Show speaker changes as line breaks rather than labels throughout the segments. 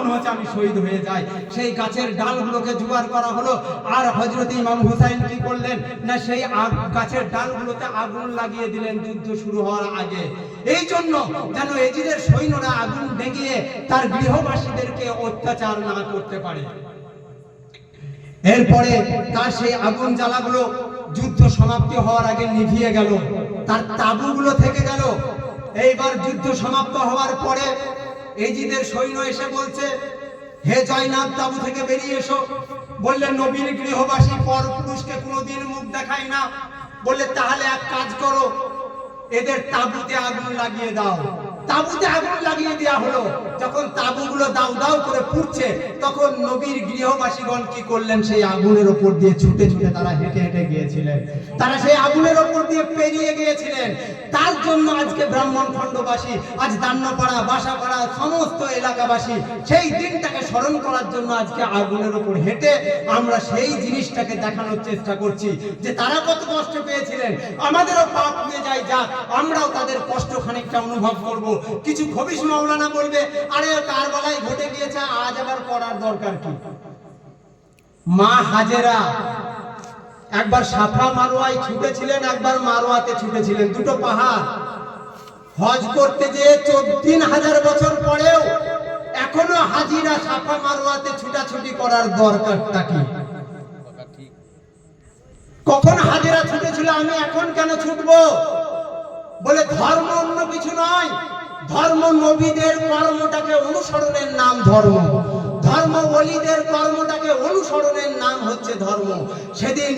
মনে হচ্ছে আমি শহীদ হয়ে যাই। সেই গাছের ডালগুলোকে জোগাড় করা হলো, আর হযরত ইমাম হুসাইন কি করলেন না সেই গাছের ডালগুলোতে আগুন লাগিয়ে দিলেন যুদ্ধ শুরু হওয়ার আগে, এই জন্য যেন এজিদের সৈন্যরা আগুন দেখিয়ে তার গৃহবাসীদেরকে অত্যাচার না করতে পারে। এরপরে তার সেই আগুন জ্বালাগুলো যুদ্ধ সমাপ্তি হওয়ার আগে নিভিয়ে গেল, তার তাঁবুগুলো থেকে গেল। এইবার যুদ্ধ সমাপ্ত হওয়ার পরে এজিদের সৈন্য এসে বলছে, হে জয়নাব, তাঁবু থেকে বেরিয়ে এসো। বললেন, নবীর গৃহবাসী পর পুরুষকে কোনোদিন মুখ দেখায় না। বললে, তাহলে এক কাজ করো, এদের তাঁবুতে আগুন লাগিয়ে দাও। তাঁবুতে আগুন লাগিয়ে দেওয়া হলো। যখন তাঁবুগুলো দাউ দাউ করে পুড়ছে, তখন নবীর গৃহবাসীগণ কি করলেন, সেই আগুনের উপর দিয়ে ছুটে ছুটে তারা হেঁটে হেঁটে গিয়েছিলেন, তারা সেই আগুনের উপর দিয়ে পেরিয়ে গিয়েছিলেন। তার জন্য আজকে ব্রাহ্মণখণ্ডবাসী, আজ দান্নপাড়া, বাসাপাড়া, সমস্ত এলাকাবাসী সেই দিনটাকে স্মরণ করার জন্য আজকে আগুনের উপর হেঁটে আমরা সেই জিনিসটাকে দেখানোর চেষ্টা করছি যে তারা কত কষ্ট পেয়েছিলেন। আমাদেরও পাপ নিয়ে যায়, যাক আমরাও তাদের কষ্ট খানিকটা অনুভব করব। কিছু খবিশ মাওলানা বলবে, আরে কারবালায় ঘটে গিয়েছে, আজ আবার করার দরকার কি? মা হাজেরা একবার সাফা মারোয়ায় ছুটেছিলেন, একবার মারোয়াতে ছুটেছিলেন, দুটো পাহাড়। হজ করতে যে ৩,০০০ বছর পরেও এখনো হাজিরা সাফা মারোয়াতে ছুটাছুটি করার দরকারটা কি? কখন হাজিরা ছুটেছিল, আমি এখন কেন ছুটবো? বলে, ধর্ম অন্য কিছু নয়, ধর্ম নবীদের কর্মটাকে অনুসরণের নাম ধর্ম, ধর্ম ওলিদের কর্মটাকে অনুসরণের নাম হচ্ছে ধর্ম। সেদিন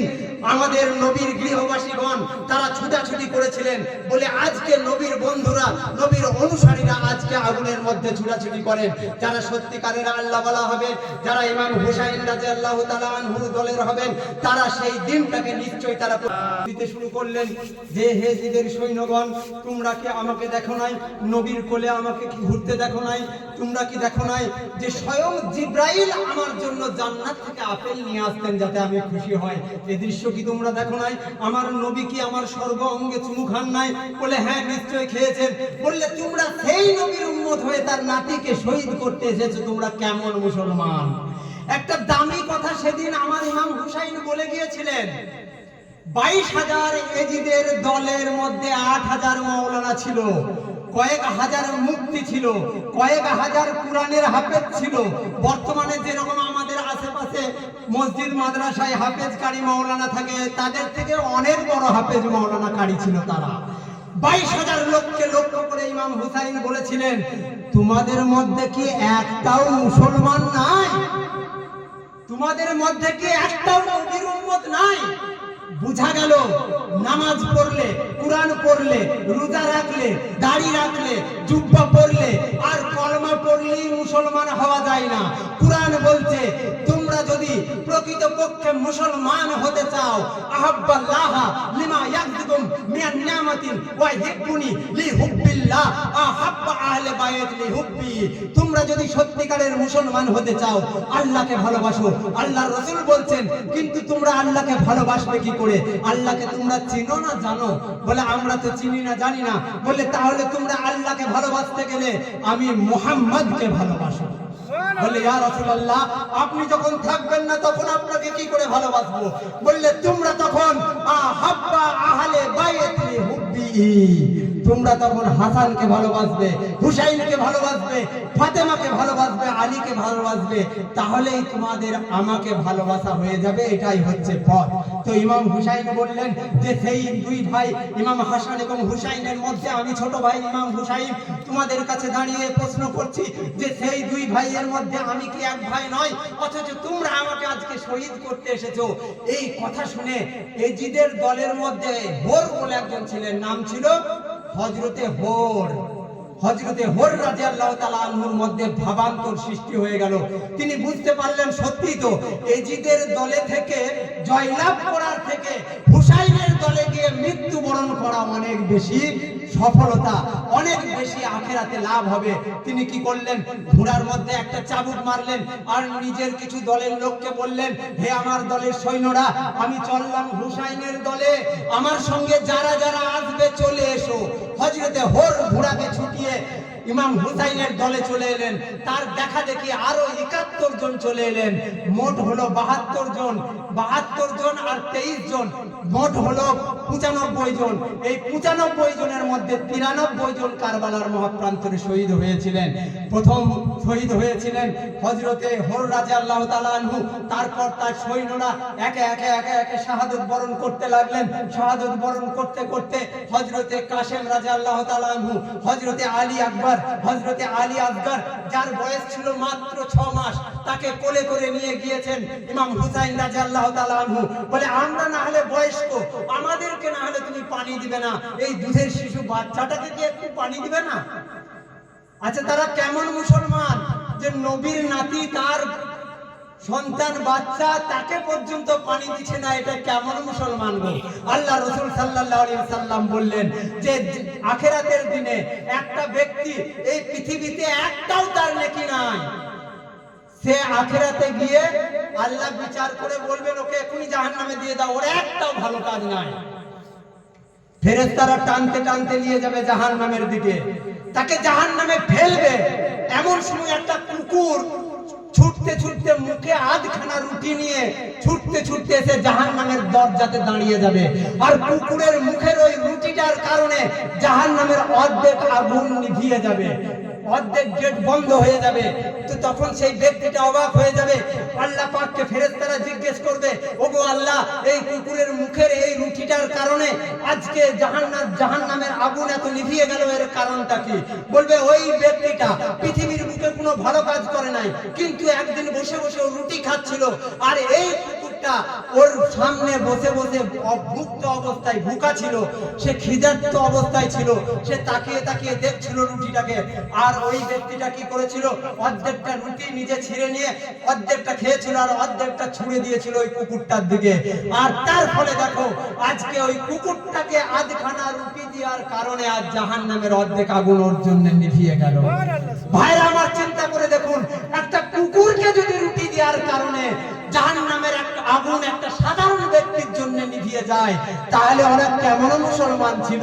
আমাদের নবীর গৃহবাসীগণ তারা ছুটাছুটি করেছিলেন বলে আজকে নবীর বন্ধুরা, নবীর অনুসারীরা আজকে আগুনের মধ্যে ছুটাছুটি করেন। যারা সত্যিকারের আল্লাহ ওয়ালা হবে, যারা ইমাম হুসাইন রাদিয়াল্লাহু তাআলা আনহু দলের হবেন, তারা সেই দিনটাকে নিশ্চয়ই তারা দিতে শুরু করলেন যে, হে জিদের সৈন্যগণ, তোমরা কি আমাকে দেখো নাই? নবীর কোলে আমাকে কি ঘুরতে দেখো নাই? তোমরা কি দেখো নাই যে স্বয়ং জিব্রাইল আমার জন্য জান্নাত থেকে আপেল নিয়ে আসতেন যাতে আমি খুশি হই? এই দৃশ্য কি তোমরা দেখো নাই? আমার নবী কি আমার সর্ব অঙ্গে চুমু খান নাই? বলে, হ্যাঁ নিশ্চয়ই খেয়েছেন। বললে, তোমরা সেই নবীর উম্মত হয়ে তার নাতিকে শহীদ করতে এসেছো, তোমরা কেমন মুসলমান? একটা দামি কথা সেদিন আমার ইমাম হুসাইন বলে গিয়েছিলেন। 22,000 এজিদের দলের মধ্যে 8,000 মাওলানা ছিল, কয়েক হাজার মুফতি ছিল, কয়েক হাজার কুরআনের হাফেজ ছিল। বর্তমানে যেরকম আমাদের আশেপাশে মসজিদ মাদ্রাসায় হাফেজ কারি মাওলানা থাকে, তাদের থেকে অনেক বড় হাফেজ মাওলানা কারি ছিল তারা। 22,000 লোককে লক্ষ্য করে ইমাম হুসাইন বলেছিলেন, তোমাদের মধ্যে কি একটাও মুসলমান নাই? তোমাদের মধ্যে কি একটাও নবীর উম্মত নাই? বুঝা গেল, নামাজ পড়লে, কুরআন পড়লে, রোজা রাখলে, দাড়ি রাখলে, জুব্বা পড়লে আর কলমা পড়লেই মুসলমান হওয়া যায় না। কুরআন বলছে, তোমরা যদি প্রকৃতপক্ষে মুসলমান হতে চাও, আহাব্বাল্লাহ লিমা ইয়াকযুবুম মিনান নিয়ামাতিন ওয়া ইহিব্বুনি লিহুব্বিল্লাহ আহাব্বা আহলে বাইত লিহুব্বি। তোমরা যদি সত্যিকারের মুসলমান হতে চাও, আল্লাহকে ভালোবাসো। আল্লাহর রাসূল বলছেন, কিন্তু তোমরা আল্লাহকে ভালোবাসবে কি করে? আল্লাহকে তোমরা চিনো না জানো? বলে, আমরা তো চিনি না, জানি না। বলে, তাহলে তোমরা আল্লাহকে ভালোবাসতে গেলে আমি মুহাম্মদকে ভালোবাসো। বলে, ইয়া রাসূলুল্লাহ, আপনি যখন থাকবেন না তখন আপনাকে কি করে ভালোবাসবো? বললে, তোমরা তখন আহাব্বা আহলে বাইত লিহুব্বি, তোমরা তখন হাসানকে ভালোবাসবে, হুসাইনকে ভালোবাসবে, ফাতেমাকে ভালোবাসবে, আলীকে ভালোবাসবে, তাহলেই তোমাদের আমাকে ভালোবাসা হয়ে যাবে। এটাই হচ্ছে পথ। তো ইমাম হুসাইন বললেন যে, সেই দুই ভাই ইমাম হাসান এবং হুসাইনের মধ্যে আমি ছোট ভাই ইমাম হুসাইন তোমাদের কাছে দাঁড়িয়ে প্রশ্ন করছি যে, সেই দুই ভাইয়ের মধ্যে আমি কি এক ভাই নয়? অথচ তোমরা আমাকে আজকে শহীদ করতে এসেছো। এই কথা শুনে এজিদের দলের মধ্যে হোর বলে একজন ছিলেন, নাম ছিল হযরতে হোর। হযরতে হোর রাদিয়াল্লাহু তাআলা আনহুর মধ্যে ভাবান্তর সৃষ্টি হয়ে গেল। তিনি বুঝতে পারলেন, সত্যি তো এজিদের দলে থেকে জয়লাভ করার থেকে হুসাইনের দলে গিয়ে মৃত্যুবরণ করা অনেক বেশি সফলতা, অনেক বেশি আখিরাতে লাভ হবে। তিনি কি করলেন, ঘোড়ার মধ্যে একটা চাবুক মারলেন আর নিজের কিছু দলের লোককে বললেন, হে আমার দলের সৈন্যরা, আমি চললাম হুসাইনের দলে, আমার সঙ্গে যারা যারা আসবে চলে এসো। হযরতে হোর ঘোড়াকে ছুটিয়ে ইমাম হুসাইনের দলে চলে এলেন। তার দেখা দেখি আরো 71 জন চলে এলেন। মোট হলো 72 জন। 72 জন আর 23 জন, মোট হলো 95 জন। এই 95 জনের মধ্যে 93 জন কারবালার মহাপ্রান্তরে শহীদ হয়েছিলেন। প্রথম শহীদ হয়েছিলেন হযরতে হুর রাদিয়াল্লাহু তাআলা আনহু। তারপর তার সৈন্যরা একে একে শাহাদাত বরণ করতে লাগলেন। শাহাদাত বরণ করতে করতে হযরতে কাসেম রাদিয়াল্লাহু তাআলা আনহু, হযরতে আলী আকবর, হযরতে আলী আসগর, যার বয়স ছিল মাত্র 6 মাস, তাকে কোলে করে নিয়ে গিয়েছেন ইমাম হুসাইন রাদিয়াল্লাহু তাআলা আনহু। বলে আমরা না হলে বয়স্ক, আমাদেরকে না হলে তুমি পানি দিবে না, এই দুধের শিশু বাচ্চাটাকে কি একটু পানি দিবে না? আচ্ছা, তারা কেমন মুসলমান যে নবীর নাতি তার সন্তান বাচ্চা তাকে পর্যন্ত পানি দিচ্ছে না? এটা কেমন মুসলমান গো? আল্লাহ রাসূল সাল্লাল্লাহু আলাইহি ওয়াসাল্লাম বললেন যে আখিরাতের দিনে একটা ব্যক্তি, এই পৃথিবীতে একটাও তার নেকি নাই, সে আখিরাতে গিয়ে আল্লাহ বিচার করে বলবেন ওকে এখনই জাহান্নামে দিয়ে দাও, ওর একটাও ভালো কাজ নাই। ফেরেশতারা টানতে টানতে নিয়ে যাবে জাহান্নামের দিকে, তাকে জাহান্নামে ফেলবে। এমন সময় একটা কুকুর ছুটতে ছুটতে মুখে আধখানা রুটি নিয়ে ছুটতে ছুটতে এসে জাহান্নামের দরজাতে দাঁড়িয়ে যাবে। আর কুকুরের মুখের ওই রুটিটার কারণে জাহান্নামের অর্ধেক আগুন নিভিয়ে যাবে, অর্ধেক গেট বন্ধ হয়ে যাবে। তো তখন সেই ব্যক্তিটা অবাক হয়ে যাবে। আল্লাহ পাককে ফেরেশতারা জিজ্ঞেস করবে, ওগো আল্লাহ, এই কুকুরের মুখের এই রুটিটার কারণে আজকে জাহান্নামের আগুন এত নিভিয়ে গেল, এর কারণটা কি? বলবে ওই ব্যক্তিটা পৃথিবীর বুকে কোনো ভালো কাজ করে নাই, কিন্তু একদিন বসে বসে রুটি খাচ্ছিল, আর এই কুকুরটা ওর সামনে বসে বসে অভুক্ত অবস্থায় ভুকা ছিল, সে খিদার্ত অবস্থায় ছিল, সে তাকিয়ে তাকিয়ে দেখছিল রুটিটাকে। আর ওই ব্যক্তিটা কি করেছিল? অর্ধেকটা রুটি নিজে ছিঁড়ে নিয়ে অর্ধেকটা খেয়েছিল আর অর্ধেকটা ছুঁড়ে দিয়েছিল ওই কুকুরটার দিকে। আর তার ফলে দেখো আজকে ওই কুকুরটাকে আধখানা রুটি দেওয়ার কারণে আজ জাহান্নামের অর্ধেক আগুন ওর জন্য নিভিয়ে গেল। ভাইরা আমার, চিন্তা করে দেখুন, একটা কুকুরকে যদি রুটি দেওয়ার কারণে জাহান্নামের একটা আগুন একটা সাধারণ ব্যক্তির জন্য নিভিয়ে যায়, তাহলে ওরা কেমন মুসলমান ছিল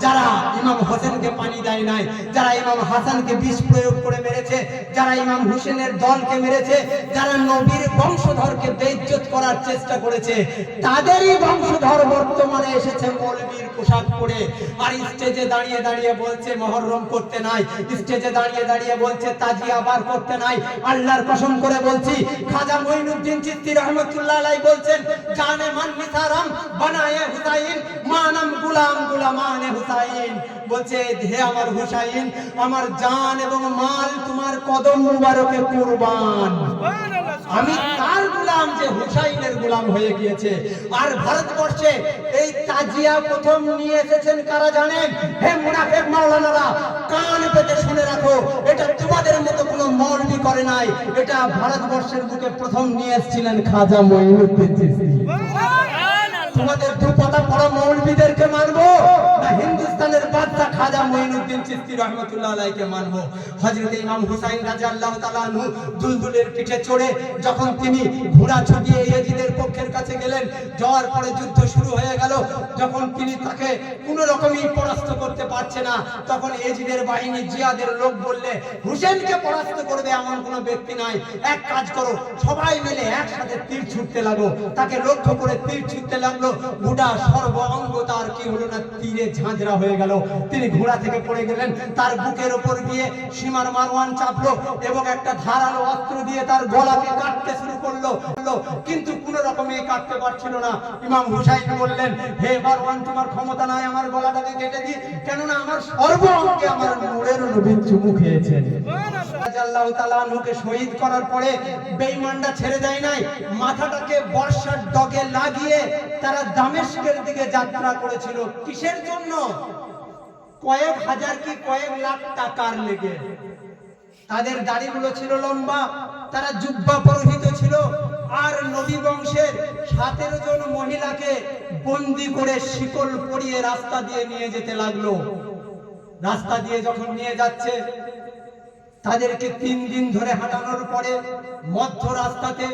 যারা ইমাম হোসেনকে পানি দেয় নাই, যারা ইমাম হাসানকে বিষ প্রয়োগ করে মেরেছে, যারা ইমাম হুসেনের দলকে মেরেছে, যারা নবীর বংশধরকে বেইজ্জত করার চেষ্টা করেছে, তাদেরই বংশধর বর্তমানে এসেছে মৌলবীর পোশাক পরে আর স্টেজে দাঁড়িয়ে দাঁড়িয়ে বলছে মহররম করতে নাই, স্টেজে দাঁড়িয়ে দাঁড়িয়ে বলছে তাজিয়া বার করতে নাই। আল্লাহর কসম করে বলছি, খাজা মঈনুদ্দিন চিশতি রহমাতুল্লাহ আলাইহি বলছেন, জানে মান নিসারাম বানায়ে হুসাইন, মানাম গুলাম গুলামানে হুসাইন। বলছে হে আমার হুসাইন, আমার জান এবং মাল তোমার কদম মুবারকে কুরবান। আমি তার গোলাম যে হুসাইনের গোলাম হয়ে গিয়েছে। আর ভারতবর্ষে এই তাজিয়া প্রথম নিয়ে এসেছেন কারা জানেন? হে মুনাফিক মাওলানারা, কান পেতে শুনে রাখো, এটা তোমাদের মতো কোনো মৌলবি করে নাই, এটা ভারতবর্ষের বুকে প্রথম নিয়ে এসেছিলেন খাজা মঈনুদ্দিন চিশতি। তোমাদের দুপাতা পড়া মৌলবীদেরকে মানবো না হিন্দুস্তানের বাদশা খাজা মঈনুদ্দিন চিশতি রহমাতুল্লাহ আলাইহিকে মানবো? হযরত ইমাম হুসাইন রাদিয়াল্লাহু তাআলা আনহু দুলদুলের পিঠে চড়ে যখন তিনি ঘোড়া ছুটিয়ে ইয়েজিদের পক্ষের কাছে গেলেন, যাওয়ার পরে যুদ্ধ শুরু হয়ে গেল। যখন তিনি তাকে কোনো রকমই পরাস্ত করতে পারছে না, তখন ইয়েজিদের বাহিনী জিয়াদের লোক বললে, হুসেনকে পরাস্ত করবে এমন কোনো ব্যক্তি নাই, এক কাজ করো, সবাই মিলে একসাথে তীর ছুটতে লাগো। তাকে লক্ষ্য করে তীর ছুটতে লাগলো, গোটা সর্ব অঙ্গ তার কি হলো না তীরে ঝাঁঝরা হয়ে গেল। তিনি ঘোড়া থেকে পড়ে গেলেন, তার বুকের উপর দিয়ে সীমার মারওয়ান চাপলো এবং একটা ধারালো অস্ত্র দিয়ে তার গলাকে কাটতে শুরু করলো, কিন্তু কোনো রকমে কাটতে পারছিল না। ইমাম হুসাইন বললেন, হে মারওয়ান, তোমার ক্ষমতা নাই আমার গলাটাকে কেটে দি, কেননা আমার সর্ব অঙ্গে আমার নূরের নবী চুমু খেয়েছেন। রাদিয়াল্লাহু তাআলা আনহুকে শহীদ করার পরে বেঈমানরা ছেড়ে দেয় নাই, মাথাটাকে বর্ষার ডগে লাগিয়ে তারা দামেস্কের দিকে যাত্রা করেছিল। কিসের জন্য? কয়েক হাজার কি কয়েক লাখ টাকার লেগে। তাদের দাড়িগুলো ছিল লম্বা, তারা জুব্বা পরিহিত ছিল, আর নবী বংশের 17 জন মহিলাকে বন্দি করে শিকল পরিয়ে রাস্তা দিয়ে নিয়ে যেতে লাগলো। রাস্তা দিয়ে যখন নিয়ে যাচ্ছে, তাদেরকে 3 দিন ধরে হাঁটানোর পরে মধ্য রাস্তাতে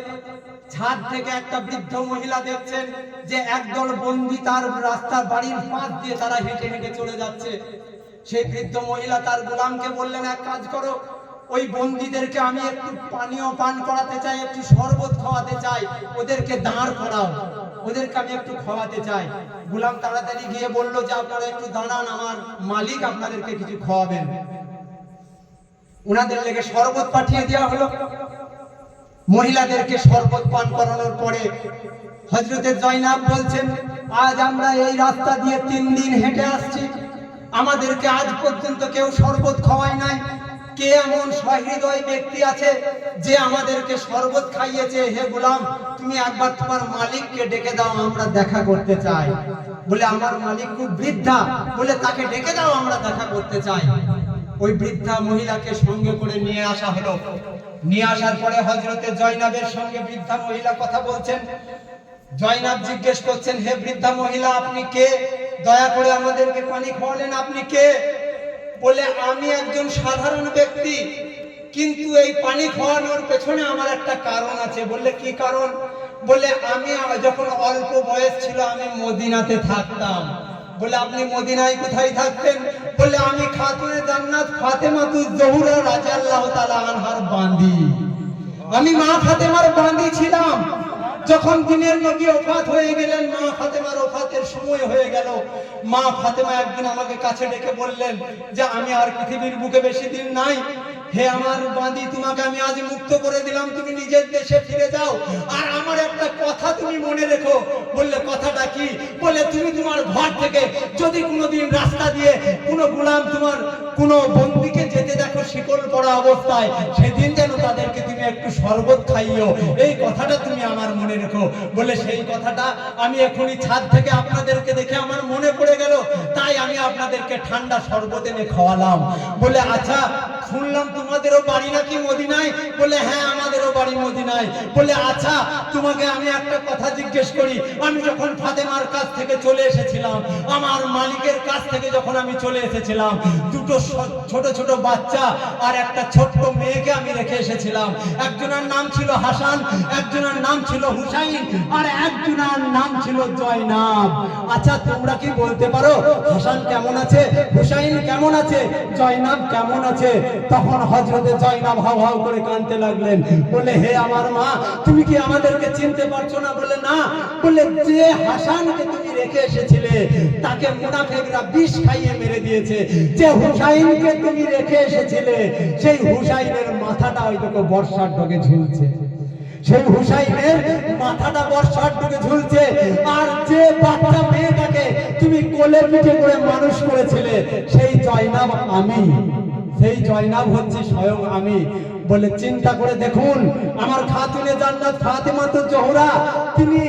ছাদ থেকে একটা বৃদ্ধ মহিলা দেখছেন যে একদল বন্দী তার রাস্তার বাড়ির পাশ দিয়ে তারা হেঁটে হেঁটে চলে যাচ্ছে। সেই বৃদ্ধ মহিলা তার গোলামকে বললেন, এক কাজ করো, ওই বন্দীদেরকে আমি একটু পানীয় পান করাতে চাই, একটু শরবত খাওয়াতে চাই, ওদেরকে দাঁড় করাও, ওদেরকে আমি একটু খাওয়াতে চাই। গোলাম তাড়াতাড়ি গিয়ে বলল যে আপনারা একটু দাঁড়ান, আমার মালিক আপনাদেরকে কিছু খাওয়াবেন। ওনাদের লেগে শরবত পাঠিয়ে দেওয়া হলো। মহিলাদেরকে শরবত পান করানোর পরে হযরতে জয়নাব বলছেন, আজ আমরা এই রাস্তা দিয়ে 3 দিন হেঁটে আসছি, আমাদেরকে আজ পর্যন্ত কেউ শরবত খাওয়ায় নাই। কে এমন সহৃদয় ব্যক্তি আছে যে আমাদেরকে শরবত খাইয়েছে? হে গোলাম, তুমি একবার তোমার মালিককে ডেকে দাও, আমরা দেখা করতে চাই। বলে আমার মালিক খুব বৃদ্ধা, বলে তাকে ডেকে দাও, আমরা দেখা করতে চাই। ওই বৃদ্ধা মহিলাকে সঙ্গে করে নিয়ে আসা হলো। নিয়ে আসার পরে হযরতে জয়নাবের সঙ্গে বৃদ্ধা মহিলা কথা বলছেন। জয়নাব জিজ্ঞেস করছেন, হে বৃদ্ধা মহিলা, আপনি কে? দয়া করে আমাদেরকে পানি খাওয়ালেন, আপনি কে? বলে আমি একজন সাধারণ ব্যক্তি, কিন্তু এই পানি খাওয়ানোর পেছনে আমার একটা কারণ আছে। বললে কি কারণ? বলে আমি যখন অল্প বয়স ছিল আমি মদিনাতে থাকতাম। বলে আপনি মদিনায় কোথায় থাকতেন? বলে আমি খাতুনে জান্নাত ফাতেমাতুজ জোহরা রাদিয়াল্লাহু তাআলা আনহার বাঁধি, আমি মা ফাতেমার বাঁধি ছিলাম। যখন দিনের নবী ওফাত হয়ে গেলেন, মা ফাতেমার ওফাতের সময় হয়ে গেল, মা ফাতেমা একদিন আমাকে কাছে ডেকে বললেন যে আমি আর পৃথিবীর বুকে বেশি দিন নাই, হে আমার বাঁধি, তোমাকে আমি আজ মুক্ত করে দিলাম, তুমি নিজের দেশে ফিরে যাও, আর আমার একটা কথা তুমি মনে রেখো। বললে কথাটা কি? বলে তুমি তোমার ঘর থেকে যদি কোনোদিন রাস্তা দিয়ে কোনো গোলাম তোমার কোনো বন্দীকে যেতে দেখো শিকল পড়া অবস্থায়, সেদিন যেন তাদেরকে তুমি একটু শরবত খাইও, এই কথাটা তুমি আমার মনে রেখো। বলে সেই কথাটা আমি এখনই ছাদ থেকে আপনাদেরকে দেখে আমার মনে পড়ে গেল, তাই আমি আপনাদেরকে ঠান্ডা শরবত এনে খাওয়ালাম। বলে আচ্ছা, শুনলাম তোমাদেরও বাড়ি নাকি মদিনায়? বলে হ্যাঁ, আমাদেরও বাড়ি মদিনায়। বলে আচ্ছা, তোমাকে আমি একটা কথা জিজ্ঞেস করি, আমি যখন ফাতেমার কাছ থেকে চলে এসেছিলাম, আমার মালিকের কাছ থেকে যখন আমি চলে এসেছিলাম, দুটো ছোট ছোট বাচ্চা আর একটা ছোট্ট মেয়েকে আমি রেখে এসেছিলাম। একজনের নাম ছিল হাসান, একজনের নাম ছিল হুসাইন, আর একজনের নাম ছিল জয়নাব। আচ্ছা, তোমরা কি বলতে পারো হাসান কেমন আছে, হুসাইন কেমন আছে, জয়নাব কেমন আছে? তখন হযরতে জয়নাব হাউ হাউ করে কাঁদতে লাগলেন। বলে হে আমার মা, তুমি কি আমাদেরকে চিনতে পারছো না? বলে না। বলে যে হাসানকে তুমি রেখে এসেছিলে তাকে মুনাফিকরা বিষ খাইয়ে মেরে দিয়েছে। যে হুসাইনকে তুমি রেখে এসেছিলে সেই হুসাইনের মাথাটা হয়তো বর্ষার ডগে ঝুলছে, সেই হুসাইনের মাথাটা বর্ষার ডগে ঝুলছে। আর যে বাচ্চা মেয়েটাকে তুমি কোলে পিঠে করে মানুষ করেছিলে সেই জয়নাব আমি, সেই জয়নাব হচ্ছে স্বয়ং আমি। বলে চিন্তা করে দেখুন, আমার খাতুনে জান্নাত ফাতেমাতুজ জোহরা তিনি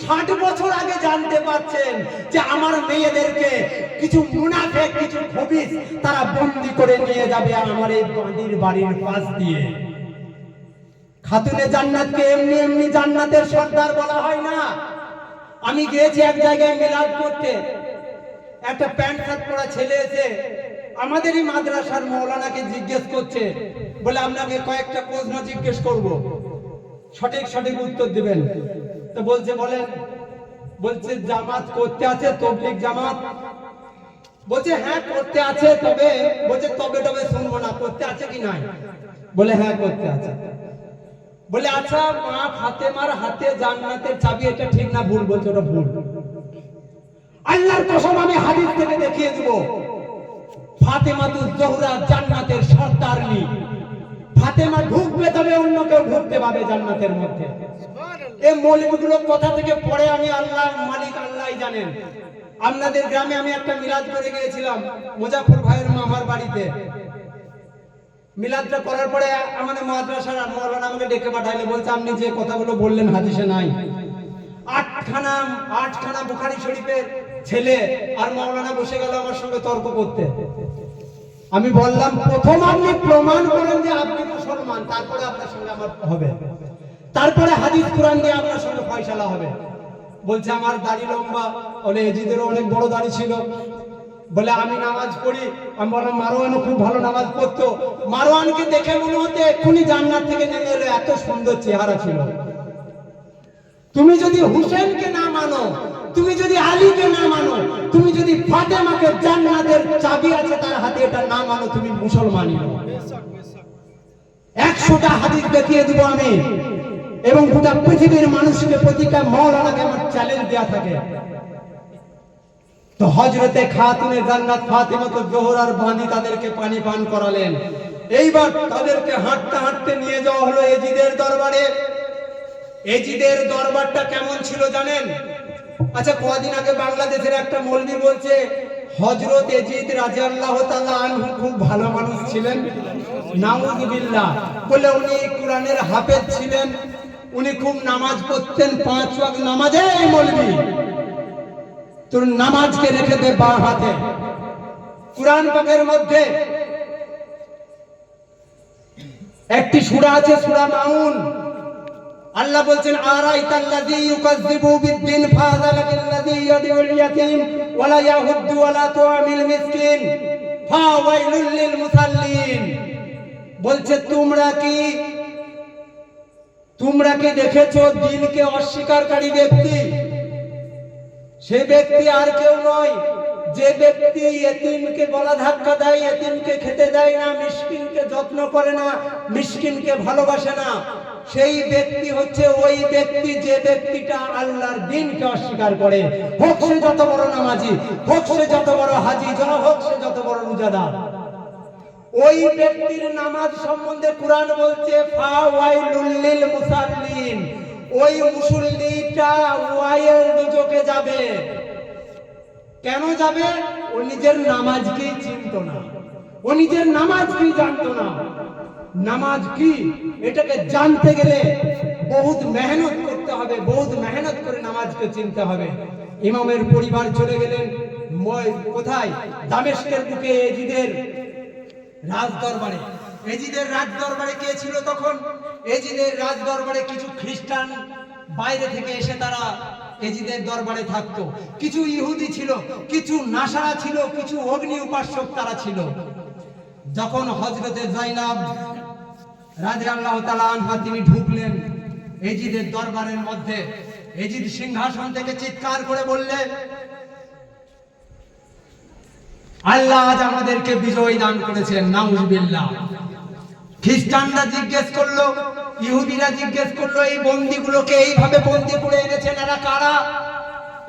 60 বছর আগে জানতে পারছেন যে আমার মেয়েদেরকে কিছু মুনাফিক, কিছু খবিস তারা বন্দী করে নিয়ে যাবে আমার এই বাঁধির বাড়ির পাশ দিয়ে। খাতুনে জান্নাতকে এমনি এমনি জান্নাতের সর্দার বলা হয় না। আমি গিয়েছি এক জায়গায় মিলাদ করতে, একটা প্যান্ট শার্ট পরা ছেলে এসে আমাদেরই মাদ্রাসার মৌলানাকে জিজ্ঞেস করছে। বলে আপনাকে কয়েকটা প্রশ্ন জিজ্ঞেস করব, সঠিক সঠিক উত্তর দিবেন। তো বলছে বলেন। বলছে জামাত করতে আছে, তবলিগ জামাত? বলছে হ্যাঁ করতে আছে, তবে বলছে তবে তবে শুনবো না, করতে আছে কি নাই? বলে হ্যাঁ করতে আছে। বলে আচ্ছা, মা ফাতেমার হাতে জান্নাতের চাবি, এটা ঠিক না ভুল? বলছে ওটা ভুল। আল্লাহর কসম আমি হাদিস থেকে দেখিয়ে দিব, ফাতেমাতুজ জোহরা জান্নাতের সর্দারনি। ফাতেমা ঢুকবে তবে অন্য কেউ ঢুকতে পাবে জান্নাতের মধ্যে। এই মৌলবীগুলো কথা থেকে পড়ে, আমি আল্লাহ মালিক আল্লাহই জানেন। আপনাদের গ্রামে আমি একটা মিলাদ করে গিয়েছিলাম মুজাফফর ভাইয়ের মামার বাড়িতে। মিলাদটা করার পরে আমাদের মাদ্রাসার মাওলানা আমাকে ডেকে পাঠাইলে, বলছে আপনি যে কথাগুলো বললেন হাদিসে নাই। আটখানা বুখারী শরীফের ছেলে আর মাওলানা বসে গেল আমার সঙ্গে তর্ক করতে। আমি বললাম প্রথম আপনি প্রমাণ করেন যে আপনি মুসলমান, তারপরে আপনার সঙ্গে আমার হবে, তারপরে হাদিস কোরআন দিয়ে আপনার সঙ্গে ফয়সালা হবে। বলছে আমার দাড়ি লম্বা, বলে এজিদেরও অনেক বড় দাড়ি ছিল। বলে আমি নামাজ পড়ি। আমি বললাম মারওয়ানও খুব ভালো নামাজ পড়তো, মারওয়ানকে দেখে মনে হতো এক্ষুনি জান্নাত থেকে নেমে এলো, এত সুন্দর চেহারা ছিল। তুমি যদি হুসেনকে না মানো তুমি যদি আলীকে না মানো, তুমি যদি ফাতেমাকে জান্নাতের চাবি আছে তার হাতে এটা না মানো, তুমি মুসলমানই নও। 100টা হাদিস দেখিয়ে দিব আমি, এবং গোটা পৃথিবীর মানুষকে, প্রতিটা মাওলানাকে আমার চ্যালেঞ্জ দেয়া থাকে। তো হযরতে খাতুনে জান্নাত ফাতেমাতুজ জোহরার বাঁধি তাদেরকে পানি পান করালেন। এইবার তাদেরকে হাঁটতে হাঁটতে নিয়ে যাওয়া হলো এজিদের দরবারে। এজিদের দরবারটা কেমন ছিল জানেন? আচ্ছা, কদিন আগে বাংলাদেশের একটা মৌলভী বলছে হযরত এজিদ রাদিয়াল্লাহু তাআলা আনহু খুব ভালো মানুষ ছিলেন। নাউযুবিল্লাহ। বলে উনি কোরআনের হাফেজ ছিলেন, উনি খুব নামাজ পড়তেন, 5 ওয়াক্ত নামাজে। এই মৌলভী, তোর নামাজকে রেখে দে বাঁ হাতে। কুরআন পাকের মধ্যে একটি সূরা আছে, সূরা মাউন। আল্লাহ বলছেন আরাইতাল্লাযী ইউকাযযিবু বিদ্দিন ফাযালাকাল্লাযী ইয়াদউল ইয়াতীম ওয়ালা ইয়াহুদ্দু ওয়ালা তুআমিল মিসকিন ফাওয়াইলুল লিল মুসাল্লিন। বলছে তোমরা কি দেখেছো দিনকে অস্বীকারী ব্যক্তি? সে ব্যক্তি আর কেউ নয় যে ব্যক্তি এতিমকে গলা ধাক্কা দেয়, এতিমকে খেতে দেয় না, মিসকিনকে যত্ন করে না, মিসকিনকে ভালোবাসে না। সেই ব্যক্তি হচ্ছে ওই ব্যক্তি যে ব্যক্তিটা আল্লাহর দ্বীনকে অস্বীকার করে। হোক সে যত বড় নামাজি, হোক সে যত বড় হাজী, হোক সে যত বড় রোজাদার। ওই ব্যক্তির নামাজ সম্বন্ধে কুরআন বলছে ফাওয়াইলুল লিল মুসাল্লিন। ওই মুসল্লিটা ওয়াইল দুজকে যাবে। কেন যাবে? ও নিজের নামাজকেই চিনতো না, ও নিজের নামাজকেই জানতো না। নামাজ কি এটাকে জানতে গেলে বহুত মেহনত করতে হবে, বহুত মেহনত করে নামাজকে চিনতে হবে। ইমামের পরিবার চলে গেলেন কোথায়? দামেস্কের বুকে এজিদের রাজ দরবারে। এজিদের রাজ দরবারে কে ছিল তখন? এজিদের রাজ দরবারে কিছু খ্রিস্টান বাইরে থেকে এসে তারা এজিদের দরবারে থাকতো। কিছু ইহুদি ছিল, কিছু নাসারা ছিল, কিছু অগ্নি উপাসক তারা ছিল। যখন হযরতে যায়েনব রাদিয়াল্লাহু তাআলা আনহা তিনি ঢুকলেন এজিদের দরবারের মধ্যে, এজিদ সিংহাসন থেকে চিৎকার করে বললেন, আল্লাহ আজ আমাদেরকে বিজয় দান করেছেন। নাউযুবিল্লাহ। খ্রিস্টানরা জিজ্ঞেস করলো, ইহুদিরা জিজ্ঞেস করলো, এই বন্দীগুলোকে এইভাবে বন্দী করে এনেছেন, এরা কারা?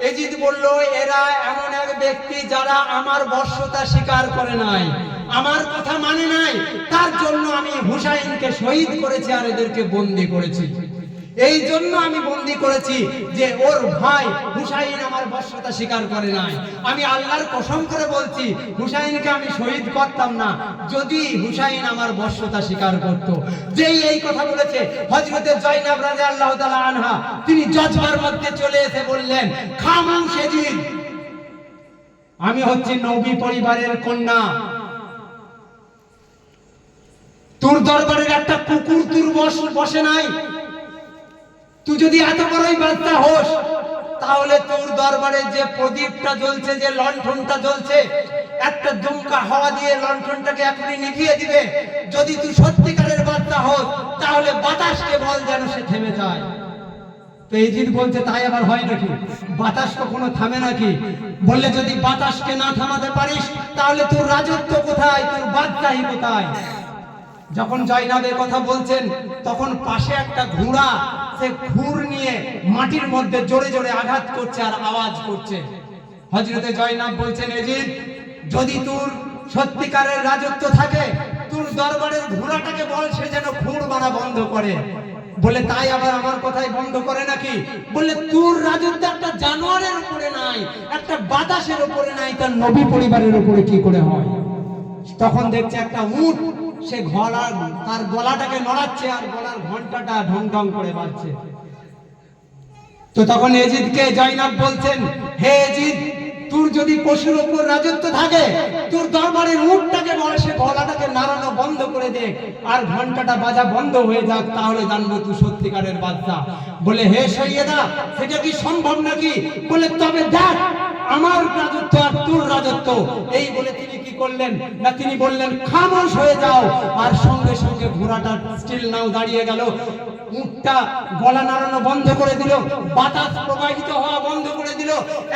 এজিদ বলল, এরা এমন এক ব্যক্তি যারা আমার বর্ষতা স্বীকার করে নাই, আমার কথা মানে নাই, তার জন্য আমি হুসাইনকে শহীদ করেছি আর এদেরকে বন্দী করেছি। এই জন্য আমি বন্দী করেছি যে ওর ভাই হুসাইন আমার বর্ষতা স্বীকার করে নাই। আমি আল্লাহর কসম করে বলছি হুসাইনকে আমি শহীদ করতাম না যদি হুসাইন আমার বর্ষতা স্বীকার করত। যেই এই কথা বলেছে হযরতে যায়েনব রাদিয়াল্লাহু তাআলা আনহা তিনি জজবার মধ্যে চলে এসে বললেন, খামোশ এজিদ, আমি হচ্ছি নবী পরিবারের কন্যা, তোর দরবারের একটা কুকুর তোর বসে নাই। তুই যদি এত বড়ই বাদশা হোস তাহলে তোর দরবারে যে প্রদীপটা জ্বলছে, যে লণ্ঠনটা জ্বলছে, একটা দমকা হাওয়া দিয়ে লণ্ঠনটাকে এখনই নিভিয়ে দিবে। যদি তুই সত্যিকারের বাদশা হোস তাহলে বাতাসকে বল যেন সে থেমে যায়। তো এজিদ বলছে, তাই আবার হয় নাকি? বাতাস কখনো থামে নাকি? বললে যদি বাতাসকে না থামাতে পারিস তাহলে তোর রাজত্ব কোথায়, তোর বাদশাহী কোথায়? যখন যায়েনবের কথা বলছেন তখন পাশে একটা ঘোড়া সে খুর নিয়ে মাটির মধ্যে জোরে জোরে আঘাত করছে আর আওয়াজ করছে। হযরতে যায়েনব বলছেন, এজিদ, যদি তোর সত্যিকারের রাজত্ব থাকে তোর দরবারের ঘোড়াটাকে বল সে যেন খুর মারা বন্ধ করে। বলে, তাই আবার আমার কথাই বন্ধ করে নাকি? বললে, তোর রাজত্ব একটা জানোয়ারের উপরে নাই, একটা বাতাসের উপরে নাই, তার নবী পরিবারের উপরে কি করে হয়? তখন দেখছে একটা উট সে তার গলাটাকে নড়াচ্ছে আর গলার ঘন্টাটা ঢং ঢং করে বাজছে। তো তখন এজিদকে যায়েনব বলছেন, হে এজিদ, তোর যদি পশুর উপর রাজত্ব থাকে তোর দরবারের উটটাকে বল সে গলাটাকে নাড়ানো বন্ধ করে দে আর ঘন্টাটা বাজা বন্ধ হয়ে যাক, তাহলে জানবো তুই সত্যিকারের বাদশা। বলে, হে সৈয়দা, সেটা কি সম্ভব নাকি? বলে, তবে দেখ আমার রাজত্ব আর তোর রাজত্ব। এই বলে তিনি কি করলেন না, তিনি বললেন, খামোশ হয়ে যাও। আর সঙ্গে সঙ্গে ঘোড়াটা স্টিল নাও দাঁড়িয়ে গেল। উটটা গলা নাড়ানো বন্ধ করে দিল, বাতাস প্রবাহিত হওয়া বন্ধ করে দিল,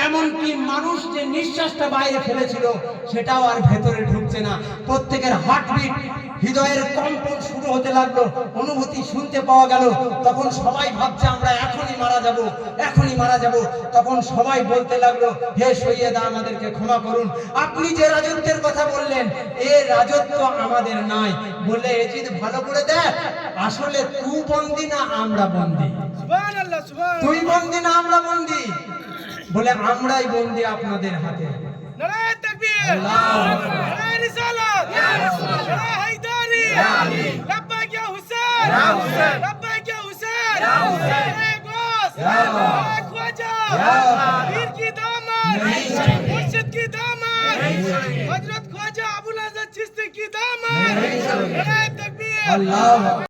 এমনকি মানুষ যে নিঃশ্বাসটা বাইরে ফেলেছিল সেটাও আর ভেতরে ঢুকছে না। প্রত্যেকের হার্টবিট, হৃদয়ের কম্পন শুরু হতে লাগলো, অনুভূতি শুনতে পাওয়া গেল। তখন সবাই ভাবছে আমরা এখনই মারা যাব, এখনই মারা যাব। তখন সবাই বলতে লাগলো, হে সৈয়দা আমাদেরকে ক্ষমা করুন, আপনি যে রাজত্বের কথা বললেন এ রাজত্ব আমাদের নাই। বলে এজিদ ভালো করে দেখ, আসলে তুই বন্দি না আমরা বন্দি,
সুবহানাল্লাহ সুবহান।
তুই বন্দি না আমরা বন্দি। বলে আমরাই বন্দি আপনাদের হাতে।
নারায়ে তাকবীর,
আল্লাহু আকবার।
নারায়ে রিসালাত, ইয়া রাসূলুল্লাহ, নারায়ে হায়দারি,
ইয়া আলী,
লব্বাইক ইয়া হুসেন,
ইয়া হুসেন,
লব্বাইক ইয়া হুসেন,
ইয়া হুসেন,
নারায়ে গোস,
ইয়া গোস,
নারায়ে খ্বাজা,
ইয়া গোস,
পীর কি দামন,
नहीं छोड़ेंगे,
मुर्शिद की दामन,
नहीं छोड़ेंगे,
हजरत ख्वाजा अबुल हसन चिश्ती की दामन,
नहीं छोड़ेंगे।
नाराये तकबीर,
अल्लाह